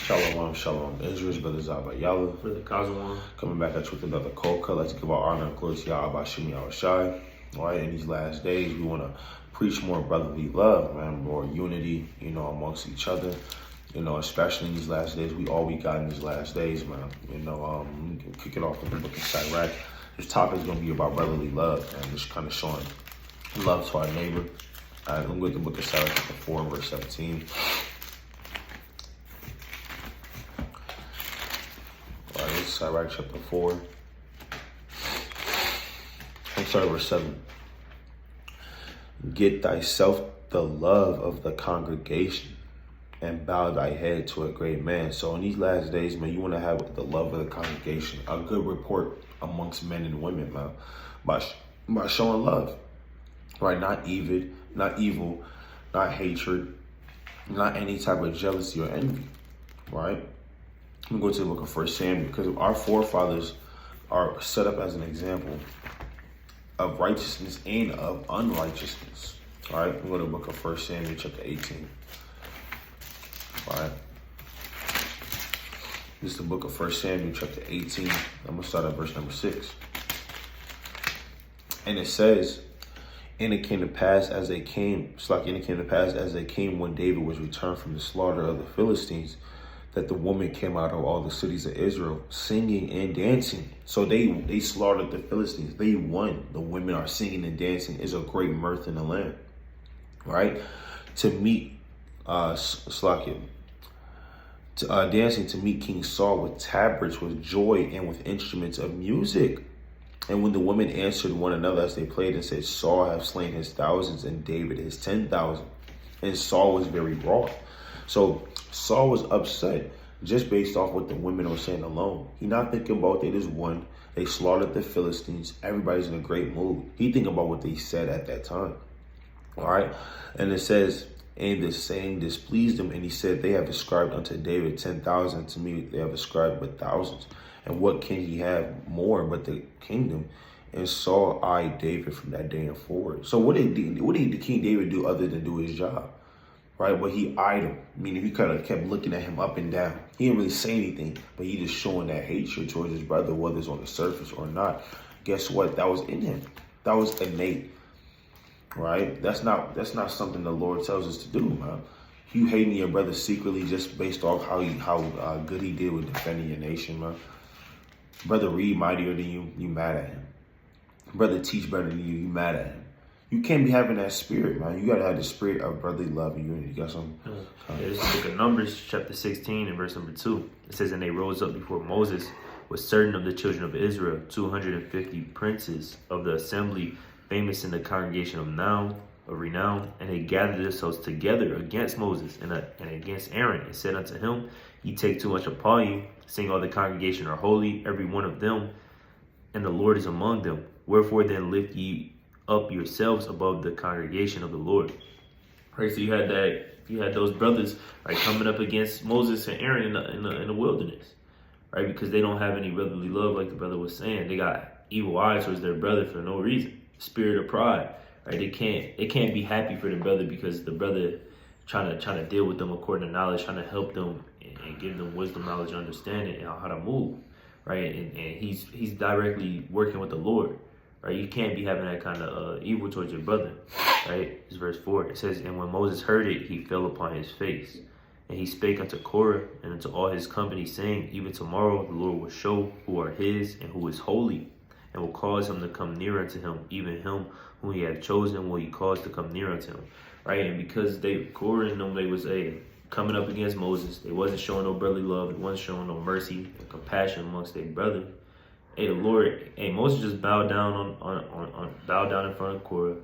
Shalom, shalom. Israel's brother Zabayala. For the Kazawan. Coming back at you with another cold cut. Let's give our honor and glory to Yahweh Shemi Yahushai. All right, in these last days, we want to preach more brotherly love, man, more unity, amongst each other. Especially in these last days, all we got in these last days, man. We can kick it off with the book of Sirach. This topic is going to be about brotherly love, and just kind of showing love to our neighbor. All right, I'm going to the book of Sirach, chapter 4, verse 17. All right, it's Sirach, chapter 4. I'm sorry, verse 7. Get thyself the love of the congregation and bow thy head to a great man. So in these last days, man, you want to have the love of the congregation, a good report amongst men and women, man, by showing love, right? Not evil, not hatred, not any type of jealousy or envy, right? I'm going to go to the book of 1 Samuel, because our forefathers are set up as an example of righteousness and of unrighteousness. All right, we'll go to the book of 1 Samuel, chapter 18. All right. This is the book of 1 Samuel, chapter 18. I'm going to start at verse number 6. And it says, And it came to pass as they came when David was returned from the slaughter of the Philistines, that the woman came out of all the cities of Israel, singing and dancing. So they slaughtered the Philistines. They won. The women are singing and dancing. Is a great mirth in the land, right? To meet dancing to meet King Saul with tabrets, with joy, and with instruments of music. And when the women answered one another as they played and said, Saul hath slain his thousands and David his 10,000. And Saul was very wroth. So Saul was upset just based off what the women were saying alone. He not thinking about they just won. They slaughtered the Philistines. Everybody's in a great mood. He thinking about what they said at that time. All right. And it says, and the saying displeased him. And he said, they have ascribed unto David 10,000. To me, they have ascribed but thousands. And what can he have more but the kingdom? And Saul eyed David from that day and forward. So what did King David do other than do his job? Right, but he eyed him, meaning he kind of kept looking at him up and down. He didn't really say anything, but he just showing that hatred towards his brother, whether it's on the surface or not. Guess what? That was in him. That was innate, right? That's not something the Lord tells us to do, man. You hating your brother secretly just based off how good he did with defending your nation, man. Brother read mightier than you, you mad at him. Brother teach better than you mad at him. You can't be having that spirit, man. You got to have the spirit of brotherly love and unity. You got something? This is the book of Numbers, chapter 16, and verse number 2. It says, And they rose up before Moses with certain of the children of Israel, 250 princes of the assembly, famous in the congregation of renown, and they gathered themselves together against Moses and against Aaron, and said unto him, Ye take too much upon you, seeing all the congregation are holy, every one of them, and the Lord is among them. Wherefore then lift ye up yourselves above the congregation of the Lord. Right, so you had those brothers, right, coming up against Moses and Aaron in the wilderness, right, because they don't have any brotherly love, like the brother was saying. They got evil eyes towards their brother for no reason. Spirit of pride, right? They can't be happy for the brother because the brother trying to deal with them according to knowledge, trying to help them and give them wisdom, knowledge, understanding, and how to move, right? And he's directly working with the Lord. Right, you can't be having that kind of evil towards your brother, right? It's verse 4. It says, And when Moses heard it, he fell upon his face. And he spake unto Korah and unto all his company, saying, Even tomorrow the Lord will show who are his and who is holy, and will cause him to come near unto him, even him whom he hath chosen will he cause to come near unto him. Right, and because Korah and them, they was coming up against Moses, they wasn't showing no brotherly love, they wasn't showing no mercy and compassion amongst their brother. The Lord, Moses just bowed down bowed down in front of Korah.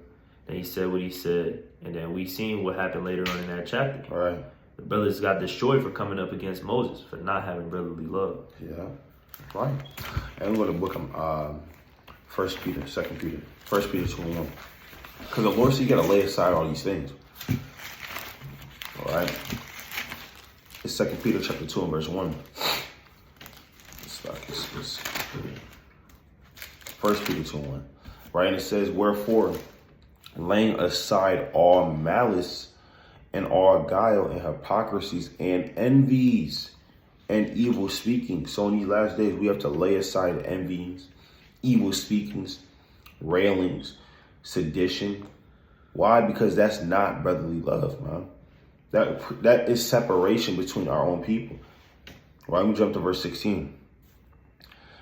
Then he said what he said, and then we seen what happened later on in that chapter. All right. The brothers got destroyed for coming up against Moses, for not having brotherly love. Yeah, right. And we're going to book him 1 Peter, 2 Peter, 1 Peter 2:1. Because the Lord said you got to lay aside all these things. All right. It's 2 Peter chapter 2 and verse 1. It's 1 Peter 2:1, right? And it says, Wherefore, laying aside all malice and all guile and hypocrisies and envies and evil speaking. So in these last days, we have to lay aside envyings, evil speakings, railings, sedition. Why? Because that's not brotherly love, man. That is separation between our own people. Right? Let me jump to verse 16.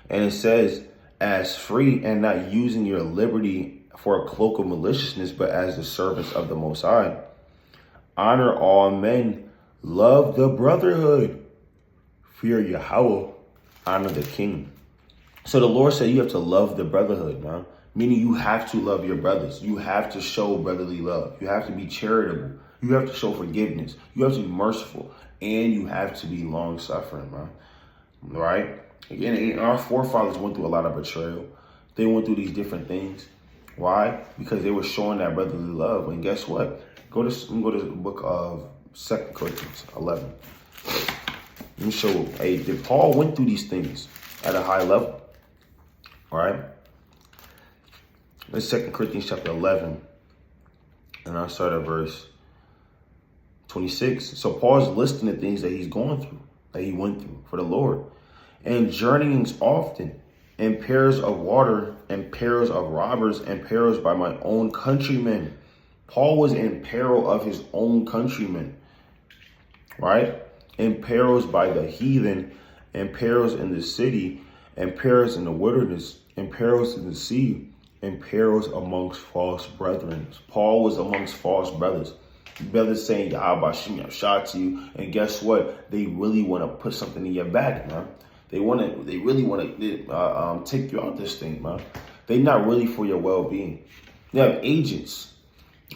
And it says, as free and not using your liberty for a cloak of maliciousness, but as the servants of the Most High. Honor all men. Love the brotherhood. Fear Yahweh. Honor the king. So the Lord said you have to love the brotherhood, man. Meaning you have to love your brothers. You have to show brotherly love. You have to be charitable. You have to show forgiveness. You have to be merciful. And you have to be long-suffering, man. Right? Again, our forefathers went through a lot of betrayal. They went through these different things. Why? Because they were showing that brotherly love. And guess what? Go to the book of 2 Corinthians 11. Let me show Paul went through these things at a high level. All right? It's 2 Corinthians chapter 11. And I'll start at verse 26. So Paul's listing the things that he's going through, that he went through for the Lord. And journeyings often, and perils of water, and perils of robbers, and perils by my own countrymen. Paul was in peril of his own countrymen, right? And perils by the heathen, and perils in the city, and perils in the wilderness, and perils in the sea, and perils amongst false brethren. Paul was amongst false brothers. Brothers saying Yahweh Shem shot to you, and guess what? They really want to put something in your back, man. They really want to take you out this thing, man. They're not really for your well-being. They have agents,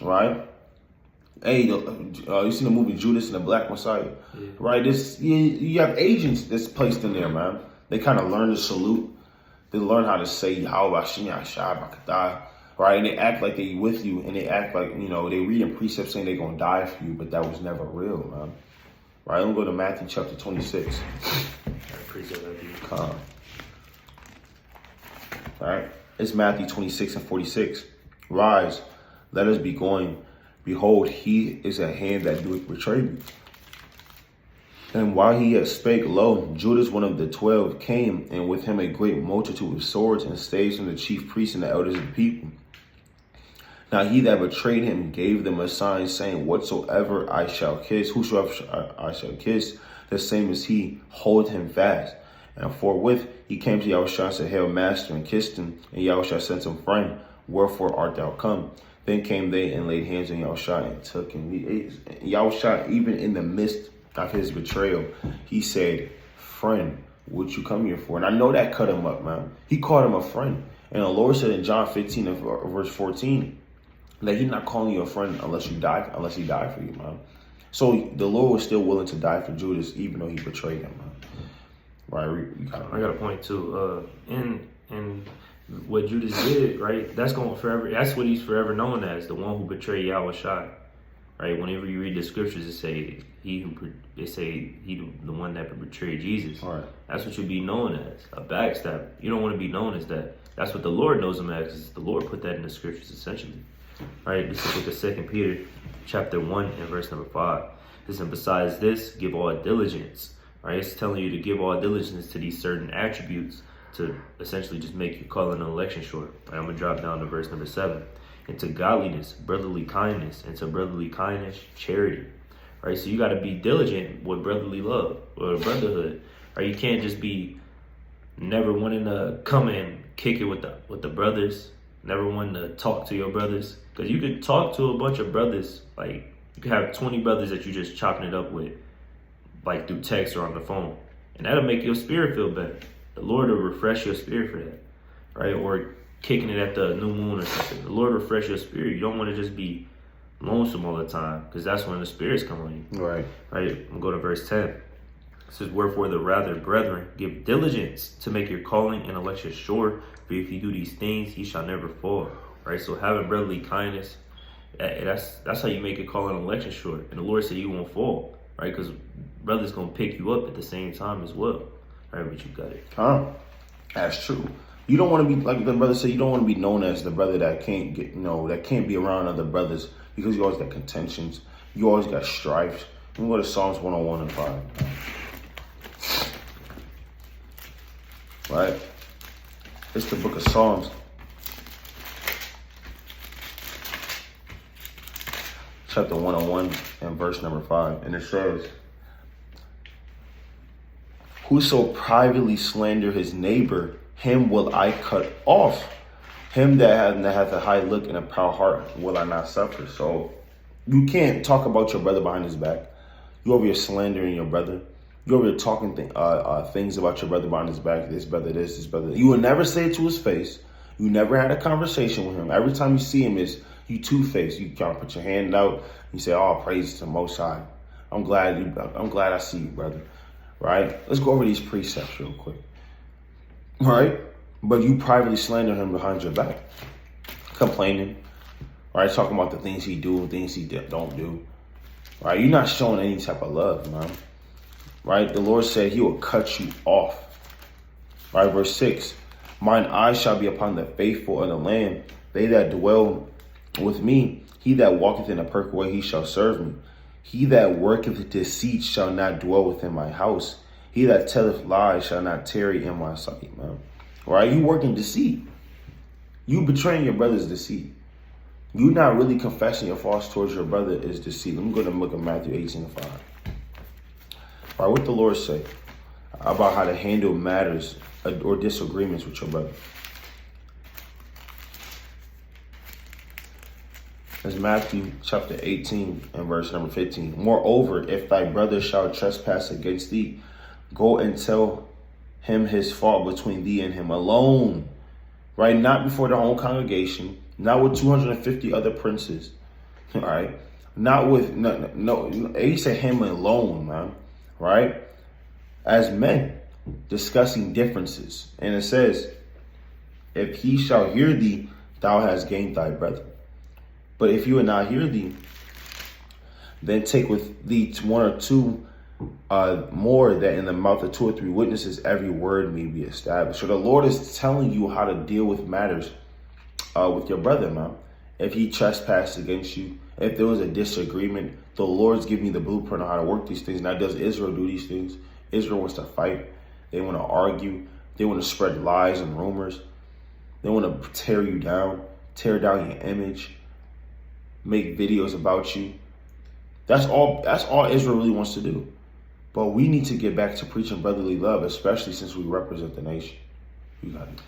right? Hey, you seen the movie Judas and the Black Messiah, right? You have agents that's placed in there, man. They kind of learn to salute. They learn how to say Yahweh Shem Shah, right? And they act like they with you, and they act like, they read in precepts saying they're gonna die for you, but that was never real, man. Right? Let me go to Matthew chapter 26. All right, it's Matthew 26 and 46. Rise, let us be going. Behold, he is at hand that doeth betray me. And while he yet spake, lo, Judas, one of the 12, came, and with him a great multitude of swords and staves from the chief priests and the elders of the people. Now he that betrayed him gave them a sign, saying, whatsoever I shall kiss, whosoever I shall kiss, the same as he, hold him fast. And forthwith he came to Yahushua and said, Hail, Master, and kissed him. And Yahushua sent him, Friend, wherefore art thou come? Then came they and laid hands on Yahushua and took him. Yahushua, even in the midst of his betrayal, he said, Friend, what you come here for? And I know that cut him up, man. He called him a friend. And the Lord said in John 15 and verse 14, that he's not calling you a friend unless he died for you, man. So the Lord was still willing to die for Judas, even though he betrayed him, man. Right? I got a point too. In what Judas did, right? That's going forever. That's what he's forever known as, the one who betrayed Yahushua. Right? Whenever you read the scriptures, it say he the one that betrayed Jesus. All right. That's what you'll be known as, a backstabber. You don't want to be known as that. That's what the Lord knows him as. Because the Lord put that in the scriptures essentially. Right? This is the 2 Peter chapter 1 and verse number 5. It says, and besides this, give all diligence. Right? It's telling you to give all diligence to these certain attributes to essentially just make your calling and election short. Right? I'm going to drop down to verse number 7. And to godliness, brotherly kindness, and to brotherly kindness, charity. Right? So you got to be diligent with brotherly love or brotherhood. Right? You can't just be never wanting to come and kick it with the brothers, never wanting to talk to your brothers. Because you could talk to a bunch of brothers, like you could have 20 brothers that you just chopping it up with, like through text or on the phone. And that'll make your spirit feel better. The Lord will refresh your spirit for that. Right? Or kicking it at the new moon or something. The Lord refresh your spirit. You don't want to just be lonesome all the time, because that's when the spirits come on you. Right. Right? We'll go to verse 10. It says, wherefore the rather, brethren, give diligence to make your calling and election sure, for if you do these things, ye shall never fall. Right? So having brotherly kindness, that's how you make your calling and election sure. And the Lord said you won't fall. Right? Because brother's going to pick you up at the same time as well. Right? But you got it. That's true. You don't want to be, like the brother said, you don't want to be known as the brother that can't get, that can't be around other brothers, because you always got contentions. You always got strife. We go to Psalms 101 and 5. right? It's the book of Psalms, chapter 101 and verse number 5. And it says, whoso privately slander his neighbor, him will I cut off. Him that hath a high look and a proud heart will I not suffer. So you can't talk about your brother behind his back. You over here slandering your brother. You over here talking things about your brother behind his back. This brother, this brother. You will never say it to his face. You never had a conversation with him. Every time you see him, is you two-faced. You kind of put your hand out. You say, "Oh, praise to the Most High. I'm glad I see you, brother." Right? Let's go over these precepts real quick. Right? But you privately slander him behind your back, complaining. Right? Talking about the things he do and things he don't do. Right? You're not showing any type of love, man. Right? The Lord said he will cut you off. Right? Verse 6. Mine eyes shall be upon the faithful of the land. They that dwell with me. He that walketh in a perfect way, he shall serve me. He that worketh deceit shall not dwell within my house. He that telleth lies shall not tarry in my sight, man. Right? You working deceit. You betraying your brother's deceit. You not really confessing your faults towards your brother is deceit. Let me go to the book of Matthew 18:5. All right, what the Lord say about how to handle matters or disagreements with your brother. It's Matthew chapter 18 and verse number 15. Moreover, if thy brother shall trespass against thee, go and tell him his fault between thee and him alone. Right? Not before the whole congregation, not with 250 other princes. All right? Not with, no, he said him alone, man. Right? As men, discussing differences. And it says, if he shall hear thee, thou hast gained thy brother. But if you will not hear thee, then take with thee one or two more, that in the mouth of 2 or 3 witnesses every word may be established. So the Lord is telling you how to deal with matters with your brother, man. If he trespassed against you, if there was a disagreement, the Lord's giving you the blueprint on how to work these things. Now, does Israel do these things? Israel wants to fight. They want to argue. They want to spread lies and rumors. They want to tear you down, tear down your image, make videos about you. That's all Israel really wants to do. But we need to get back to preaching brotherly love, especially since we represent the nation. You got it.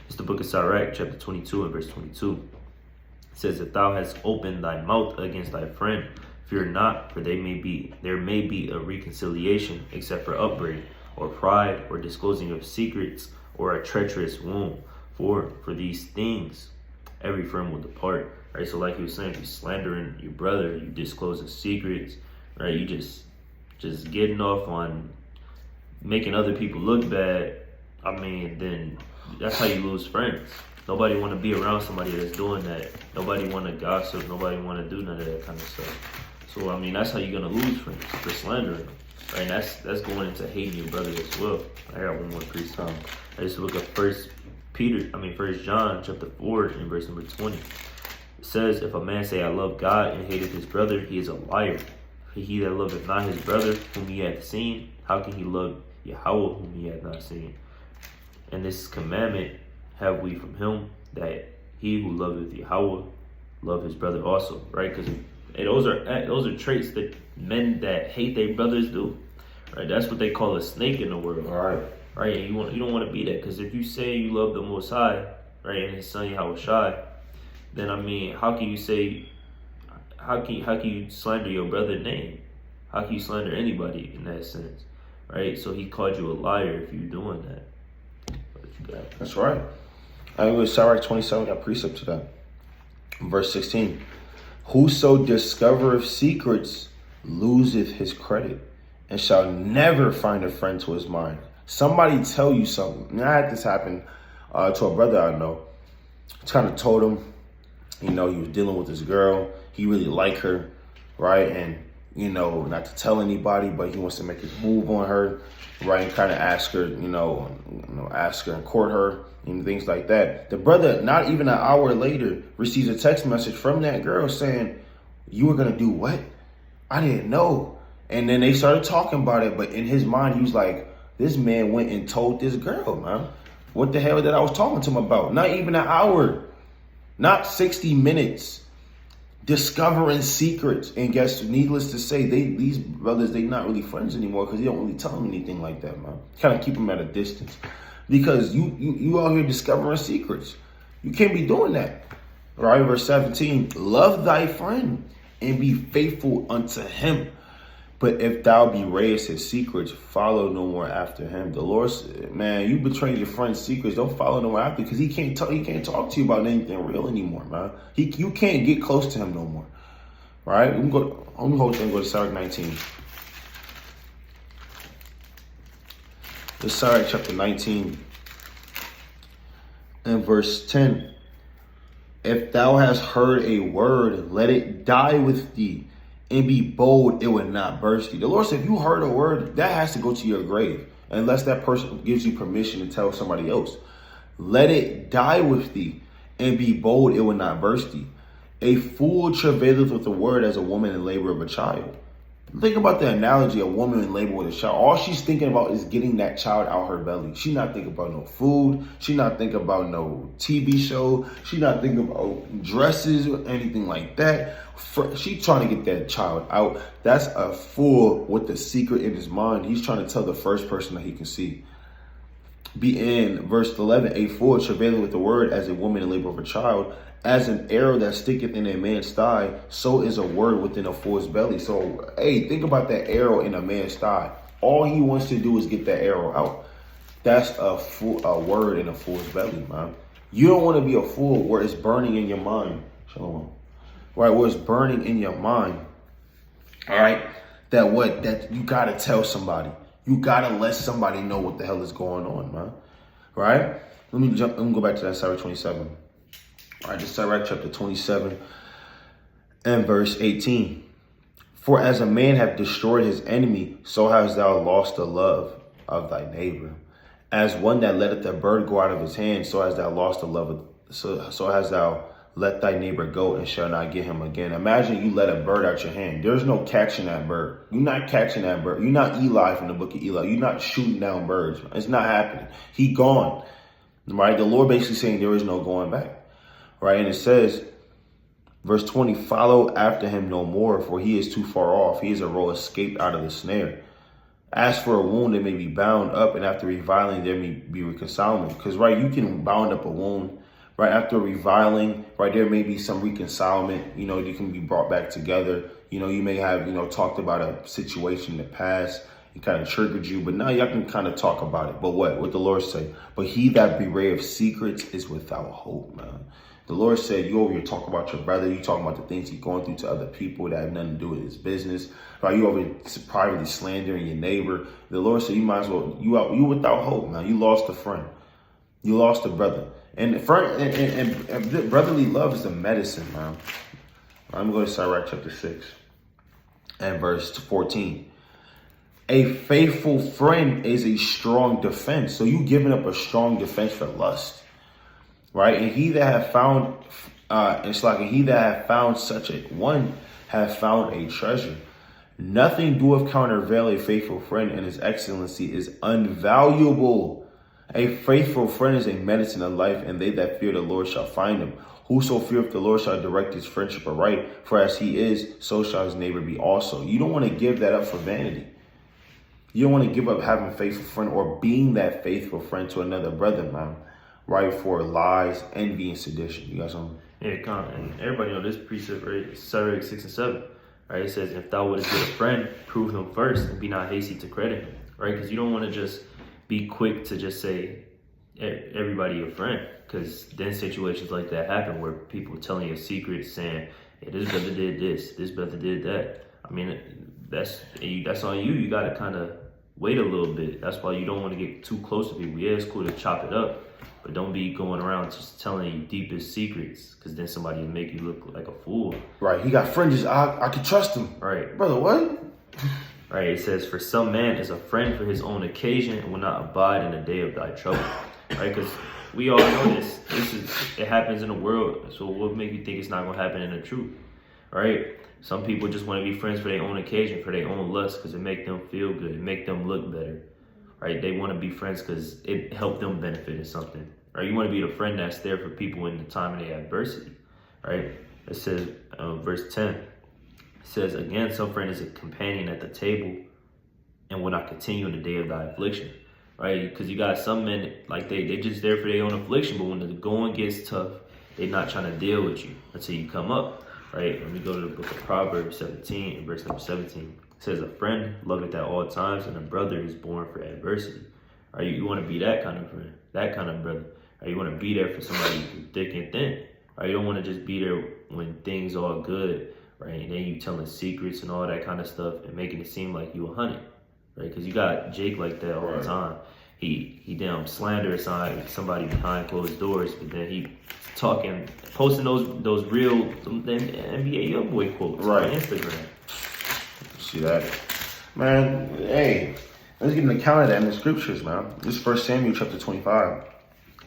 It's the book of Sirach, chapter 22 and verse 22. It says, if thou hast opened thy mouth against thy friend, fear not, for there may be a reconciliation, except for upbraiding, or pride, or disclosing of secrets, or a treacherous wound. For these things every friend will depart. Right? So like you were saying, if you're slandering your brother, you disclosing secrets, right? You just getting off on making other people look bad. I mean, then that's how you lose friends. Nobody want to be around somebody that's doing that. Nobody want to gossip. Nobody want to do none of that kind of stuff. So I mean, that's how you're gonna lose friends, for slandering them. Right? And that's going into hating your brother as well. I got one more precept. I just look at First John chapter 4 and verse number 20. It says, if a man say, I love God, and hateth his brother, he is a liar. For he that loveth not his brother whom he hath seen, how can he love Yahweh whom he hath not seen? And this commandment have we from him, that he who loveth Yahweh love his brother also. Right? Because those are traits that men that hate their brothers do. Right? That's what they call a snake in the world. All right. Right? And you don't want to be that. Because if you say you love the Most High, right, and his son Yahweh Shai, then I mean, how can you slander your brother's name? How can you slander anybody in that sense? Right? So he called you a liar if you're doing that. That's right. I mean, with Sirach 27, got precept to that. Verse 16. Whoso discovereth secrets loseth his credit, and shall never find a friend to his mind. Somebody tell you something. I had this happen to a brother I know. Kind of told him, he was dealing with this girl. He really liked her, right? And, not to tell anybody, but he wants to make his move on her, right? And kind of ask her, ask her and court her and things like that. The brother, not even an hour later, receives a text message from that girl saying, you were going to do what? I didn't know. And then they started talking about it. But in his mind, he was like, This man went and told this girl, man, what the hell that I was talking to him about. Not even an hour, not 60 minutes. Discovering secrets. And guess, needless to say, these brothers, they not really friends anymore because they don't really tell them anything like that, man. Kind of keep them at a distance. Because you out here discovering secrets. You can't be doing that. All right, verse 17. Love thy friend and be faithful unto him. But if thou bewrayest his secrets, follow no more after him. The Lord said, man, you betrayed your friend's secrets. Don't follow no more after, because he can't talk to you about anything real anymore, man. You can't get close to him no more. All right? Let me hold thing, go to Sirach 19. This Sirach chapter 19 and verse 10. If thou hast heard a word, let it die with thee. And be bold, it would not burst thee. The Lord said, if you heard a word, that has to go to your grave. Unless that person gives you permission to tell somebody else. Let it die with thee. And be bold, it will not burst thee. A fool travaileth with a word as a woman in labor of a child. Think about the analogy, a woman in labor with a child. All she's thinking about is getting that child out her belly. She's not thinking about no food. She's not thinking about no TV show. She's not thinking about dresses or anything like that. She's trying to get that child out. That's a fool with the secret in his mind. He's trying to tell the first person that he can see. Be in verse 11, a fool travailing with the word as a woman in labor of a child. As an arrow that sticketh in a man's thigh, so is a word within a fool's belly. So, hey, think about that arrow in a man's thigh. All he wants to do is get that arrow out. That's a word in a fool's belly, man. You don't want to be a fool where it's burning in your mind. Shalom. Right, where it's burning in your mind. All right, that you got to tell somebody. You got to let somebody know what the hell is going on, man. Right? Let me go back to that Sirach 27. All right, this Sirach chapter 27 and verse 18. For as a man hath destroyed his enemy, so hast thou lost the love of thy neighbor. As one that letteth a bird go out of his hand, so hast thou lost the love of, so hast thou let thy neighbor go and shall not get him again. Imagine you let a bird out your hand. There's no catching that bird. You're not catching that bird. You're not Eli from the book of Eli. You're not shooting down birds. It's not happening. He gone. Right? The Lord basically saying there is no going back. Right? And it says, verse 20, follow after him no more, for he is too far off. He is a roe escaped out of the snare. As for a wound, it may be bound up, and after reviling, there may be reconcilement. Because, right, you can bound up a wound. Right, after reviling, right, there may be some reconcilement. You know, you can be brought back together. You know, you may have, talked about a situation in the past. It kind of triggered you, but now y'all can kind of talk about it. But what the Lord say? But he that bewray of secrets is without hope, man. The Lord said, you over here talking about your brother. You talking about the things he's going through to other people that have nothing to do with his business. Right? You over here privately slandering your neighbor. The Lord said, you might as well, you without hope, man. You lost a friend. You lost a brother. And brotherly love is the medicine, man. I'm going to Sirach chapter 6 and verse 14. A faithful friend is a strong defense. So you giving up a strong defense for lust. Right? And he that have found, he that have found such a one have found a treasure. Nothing doeth countervail a faithful friend, and his excellency is unvaluable. A faithful friend is a medicine of life, and they that fear the Lord shall find him. Whoso feareth the Lord shall direct his friendship aright, for as he is, so shall his neighbor be also. You don't want to give that up for vanity. You don't want to give up having a faithful friend or being that faithful friend to another brother, man. Right, for lies, envy, and sedition. You got something? Yeah, and everybody know this precept, right? Sirach 6 and 7. Right, it says, if thou wouldest get a friend, prove him first, and be not hasty to credit him. Right, because you don't want to just be quick to just say everybody your friend, because then situations like that happen where people telling you secrets, saying, hey, this brother did this brother did that. I mean, that's on you. You got to kind of wait a little bit. That's why you don't want to get too close to people. Yeah, it's cool to chop it up, but don't be going around just telling your deepest secrets, because then somebody will make you look like a fool. Right, he got fringes. I can trust him. Right. Brother, what? Right, it says, for some man is a friend for his own occasion and will not abide in the day of thy trouble. Right, because we all know this. It happens in the world. So what make you think it's not going to happen in the truth? Right? Some people just want to be friends for their own occasion, for their own lust, because it make them feel good. It make them look better. right? They want to be friends because it helped them benefit in something, right? You want to be the friend that's there for people in the time of their adversity, right? It says, verse 10, it says, again, some friend is a companion at the table and will not continue in the day of thy affliction, right? Because you got some men, like they just there for their own affliction, but when the going gets tough, they're not trying to deal with you until you come up, right? Let me go to the book of Proverbs 17 and verse number 17. It says, a friend loveth at all times, and a brother is born for adversity. Right? You want to be that kind of friend, that kind of brother. Right? You want to be there for somebody through thick and thin. Right? You don't want to just be there when things are good, right? And then you telling secrets and all that kind of stuff and making it seem like you a honey, right? Because you got Jake like that all the time. He damn slanderous on somebody behind closed doors, but then he posting those real NBA YoungBoy quotes on Instagram. See that, man? Hey, let's get an account of that in the scriptures, man. This is 1 Samuel chapter 25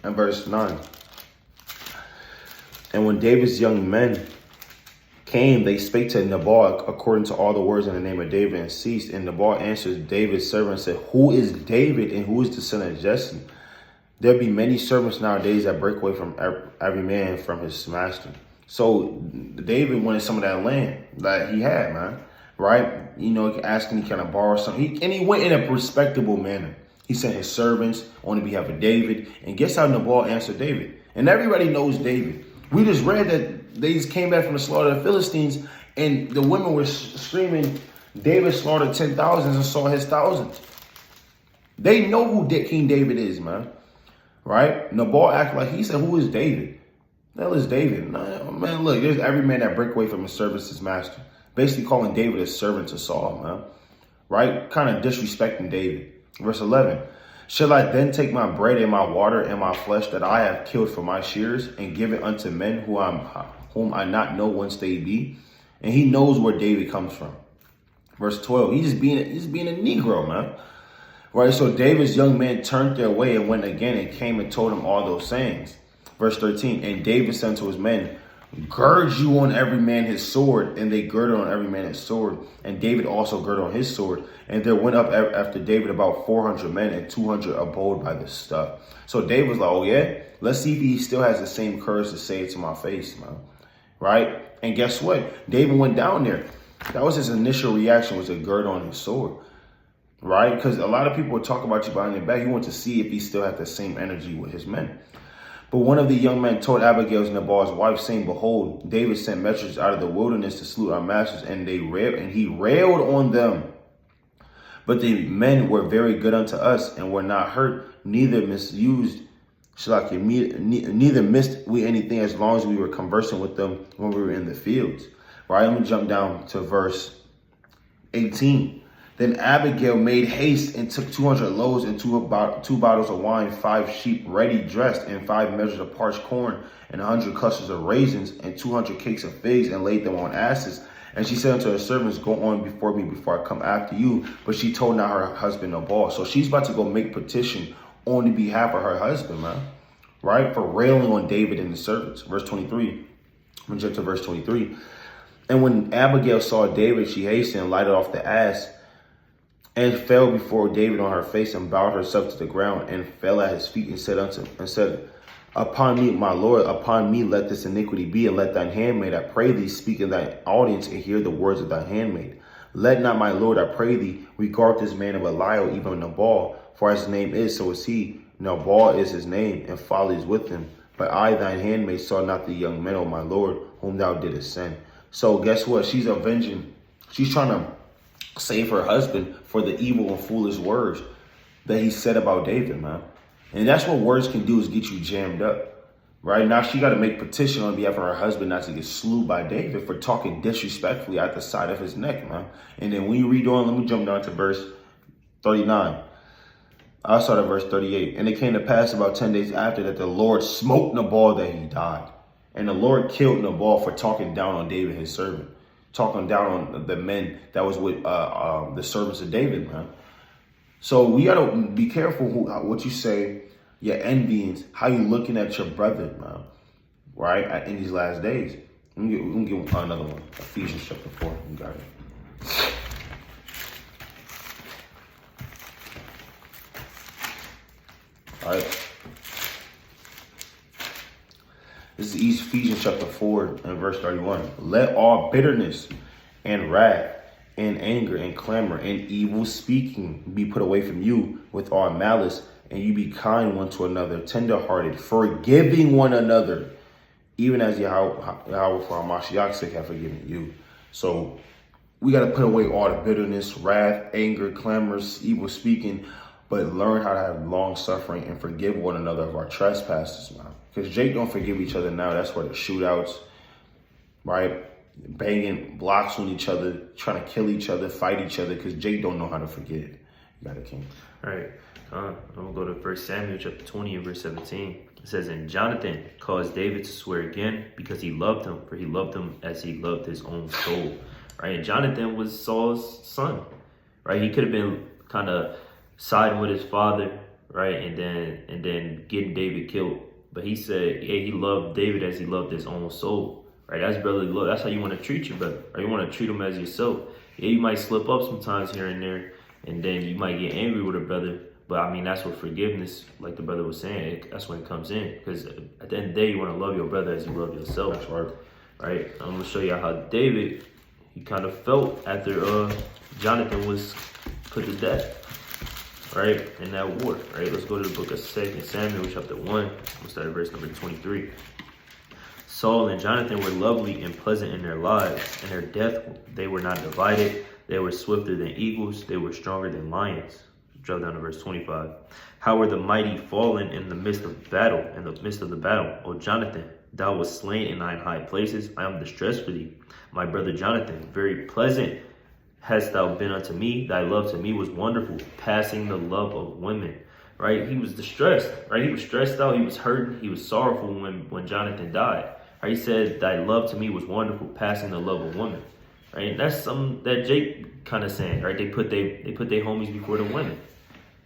and verse 9. And when David's young men came, they spake to Nabal according to all the words in the name of David, and ceased. And Nabal answered David's servant and said, who is David, and who is the son of Jesse? There be many servants nowadays that break away from every man from his master. So David wanted some of that land that he had, man. Right? You know, asking he kind of borrow something. And he went in a respectable manner. He sent his servants on behalf of David. And guess how Nabal answered David? And everybody knows David. We just read that they just came back from the slaughter of the Philistines, and the women were screaming, David slaughtered 10,000s and saw his thousands. They know who King David is, man. Right? Nabal acted like he said, who is David? The hell is David? No, man, look, there's every man that break away from his servants, his master. Basically calling David a servant to Saul, man. Right? Kind of disrespecting David. Verse 11. Shall I then take my bread and my water and my flesh that I have killed for my shears and give it unto men whom I not know whence they be? And he knows where David comes from. Verse 12. He's being a Negro, man. Right? So David's young men turned their way and went again and came and told him all those sayings. Verse 13. And David said to his men, gird you on every man his sword. And they girded on every man his sword. And David also girded on his sword. And there went up after David about 400 men, and 200 abode by the stuff. So David was like, oh yeah, let's see if he still has the same courage to say it to my face, man. Right? And guess what? David went down there. That was his initial reaction, was to gird on his sword. Right? Because a lot of people would talk about you behind your back. He wanted to see if he still had the same energy with his men. But one of the young men told Abigail, Nabal's wife, saying, behold, David sent messengers out of the wilderness to salute our masters, and he railed on them. But the men were very good unto us, and were not hurt, neither missed we anything, as long as we were conversing with them when we were in the fields. Right, let me jump down to verse 18. Then Abigail made haste and took 200 loaves and two bottles of wine, 5 sheep ready dressed, and 5 measures of parched corn, and 100 clusters of raisins, and 200 cakes of figs, and laid them on asses. And she said unto her servants, go on before me before I come after you. But she told not her husband Nabal. So she's about to go make petition on the behalf of her husband, man. Right? For railing on David and the servants. Verse 23. I'm going to jump to verse 23. And when Abigail saw David, she hastened and lighted off the ass, and fell before David on her face, and bowed herself to the ground, and fell at his feet, and said, upon me, my Lord, upon me let this iniquity be, and let thine handmaid, I pray thee, speak in thy audience, and hear the words of thy handmaid. Let not, my Lord, I pray thee, regard this man of Belial, even Nabal, for as his name is, so is he. Nabal is his name, and folly is with him. But I, thine handmaid, saw not the young men, O my Lord, whom thou didst send. So guess what? She's avenging. She's trying to save her husband for the evil and foolish words that he said about David, man. And that's what words can do, is get you jammed up. Right? Now she got to make petition on behalf of her husband not to get slew by David for talking disrespectfully at the side of his neck, man. And then when you read on, let me jump down to verse 39. I'll start at verse 38. And it came to pass about 10 days after that the Lord smote Nabal that he died. And the Lord killed Nabal for talking down on David, his servant. Talking down on the men that was with the servants of David, man. So we got to be careful what you say, your envyings, how you looking at your brother, man. Right? In these last days. Let me get another one. Ephesians chapter 4. You got it. right? This is Ephesians chapter 4 and verse 31. Let all bitterness and wrath and anger and clamor and evil speaking be put away from you with all malice, and you be kind one to another, tenderhearted, forgiving one another, even as Yahweh for our Mashiach's sake have forgiven you. So we got to put away all the bitterness, wrath, anger, clamors, evil speaking, but learn how to have long suffering and forgive one another of our trespasses, man. Because Jake don't forgive each other now. That's where the shootouts, right? Banging blocks on each other, trying to kill each other, fight each other, because Jake don't know how to forgive. You got it, King. All right. I'm going to go to 1 Samuel chapter 20 and verse 17. It says, and Jonathan caused David to swear again because he loved him, for he loved him as he loved his own soul. Right? And Jonathan was Saul's son. Right? He could have been kind of siding with his father, right? And then getting David killed. But he said, hey, he loved David as he loved his own soul. Right? That's brotherly love. That's how you want to treat your brother. Right? You want to treat him as yourself. Yeah, you might slip up sometimes here and there, and then you might get angry with a brother. But I mean, that's what forgiveness, like the brother was saying, that's when it comes in. Because at the end of the day, you want to love your brother as you love yourself. That's right. Right? I'm going to show you how David, he kind of felt after Jonathan was put to death. Right? In that war. Right? Let's go to the book of 2 Samuel chapter 1. We'll start at verse number 23. Saul and Jonathan were lovely and pleasant in their lives. In their death, they were not divided. They were swifter than eagles. They were stronger than lions. Drop down to verse 25. How were the mighty fallen in the midst of battle, in the midst of the battle? O Jonathan, thou wast slain in thine high places. I am distressed for thee. My brother Jonathan, very pleasant hast thou been unto me. Thy love to me was wonderful, passing the love of women. Right? He was distressed. Right? He was stressed out. He was hurting. He was sorrowful when Jonathan died. Right? He said, thy love to me was wonderful, passing the love of women. Right? And that's something that Jake kind of saying. Right? They put their homies before the women.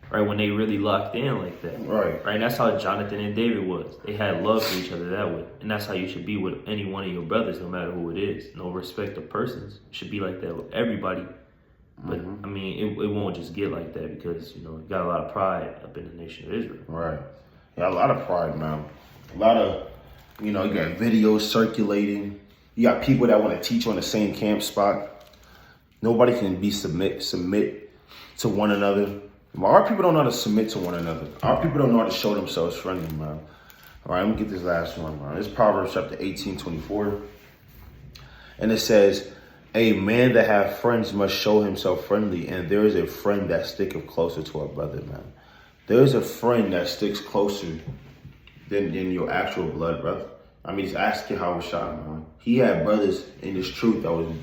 Right, when they really locked in like that. Right. Right, and that's how Jonathan and David was. They had love for each other that way. And that's how you should be with any one of your brothers, no matter who it is. No respect of persons. It should be like that with everybody. But, I mean, it won't just get like that because, you got a lot of pride up in the nation of Israel. Right. Yeah, a lot of pride, man. A lot of, you got videos circulating. You got people that want to teach on the same camp spot. Nobody can submit to one another. Our people don't know how to submit to one another. Our people don't know how to show themselves friendly, man. All right, let me get this last one, man. It's Proverbs chapter 18:24. And it says, a man that hath friends must show himself friendly, and there is a friend that sticketh closer to a brother, man. There is a friend that sticks closer than your actual blood brother. I mean, just ask Yahweh Shai, man. He had brothers in this truth that was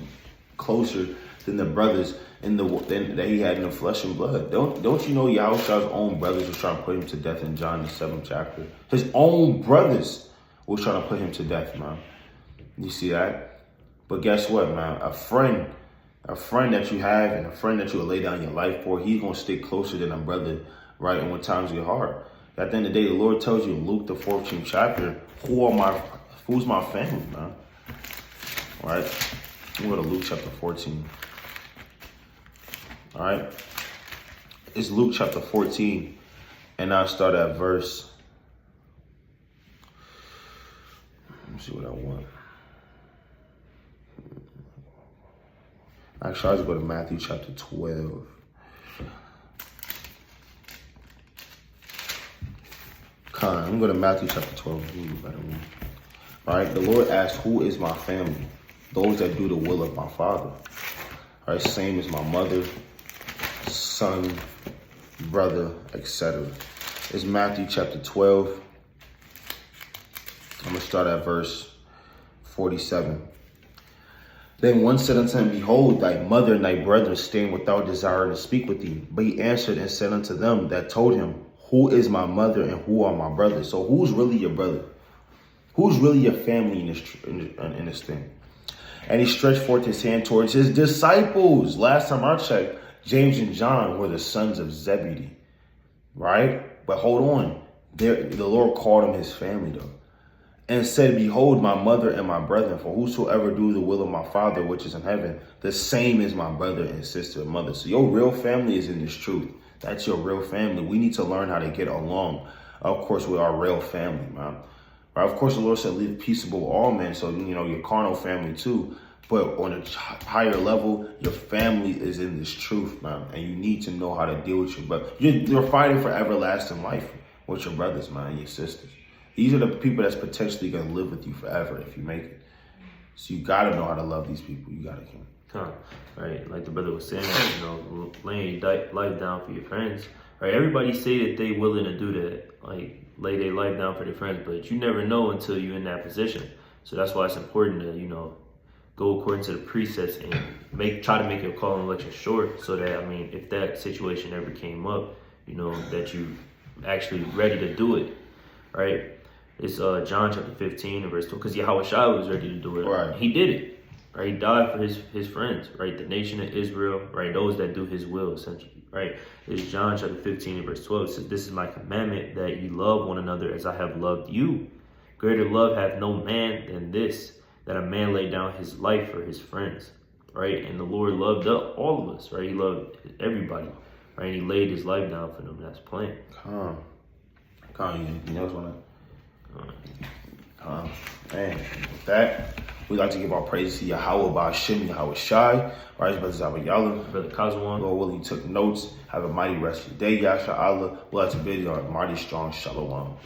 closer than the brothers that he had in the flesh and blood. Don't you know Yahushua's own brothers was trying to put him to death in John the 7th chapter? His own brothers was trying to put him to death, man. You see that? But guess what, man? A friend that you have and a friend that you'll lay down your life for, he's gonna stick closer than a brother, right? And when times get hard. At the end of the day, the Lord tells you in Luke the 14th chapter, who's my family, man? All right? We'll go to Luke chapter 14. All right, it's Luke chapter 14, and I'll start at verse. Let me see what I want. Actually, I'll just go to Matthew chapter 12. I'm going to Matthew chapter 12. All right, the Lord asked, who is my family? Those that do the will of my Father. All right, same as my mother, son, brother, etc. It's Matthew chapter 12. I'm going to start at verse 47. Then one said unto him, behold, thy mother and thy brethren stand without desiring to speak with thee. But he answered and said unto them that told him, who is my mother and who are my brothers? So who's really your brother? Who's really your family in this thing? And he stretched forth his hand towards his disciples. Last time I checked, James and John were the sons of Zebedee, right? But hold on. The Lord called them his family, though. And said, behold, my mother and my brethren, for whosoever do the will of my Father, which is in heaven, the same is my brother and sister and mother. So your real family is in this truth. That's your real family. We need to learn how to get along. of course, with our real family, man. Right? Of course, the Lord said, live peaceable with all men. So, your carnal family too. But on a higher level, your family is in this truth, man. And you need to know how to deal with it. But you're fighting for everlasting life with your brothers, man, and your sisters. These are the people that's potentially going to live with you forever if you make it. So you got to know how to love these people. You got to. Right, like the brother was saying, laying your life down for your friends. Right, everybody say that they willing to do that, like lay their life down for their friends, but you never know until you're in that position. So that's why it's important to, go according to the precepts and try to make your call and election short, so that if that situation ever came up, that you actually ready to do it. Right, it's John chapter 15 and verse 2, because Yahweh Shai was ready to do it. Right, he did it. Right, he died for his friends, right? The nation of Israel, right? Those that do his will, essentially, right? It's John chapter 15 and verse 12. It says, "This is my commandment, that ye love one another as I have loved you. Greater love hath no man than this, that a man lay down his life for his friends." Right? And the Lord loved all of us, right? He loved everybody, right? And he laid his life down for them. That's plain. Come, anything else want to? Man, with that, we'd like to give our praises to Yahweh Ba'Shem, Yahweh Shai, right? Brother Zabayala, Brother Kazawan. Lord willing, took notes. Have a mighty rest of your day, Yasha Allah. We'll have to bid you on a mighty strong shalom.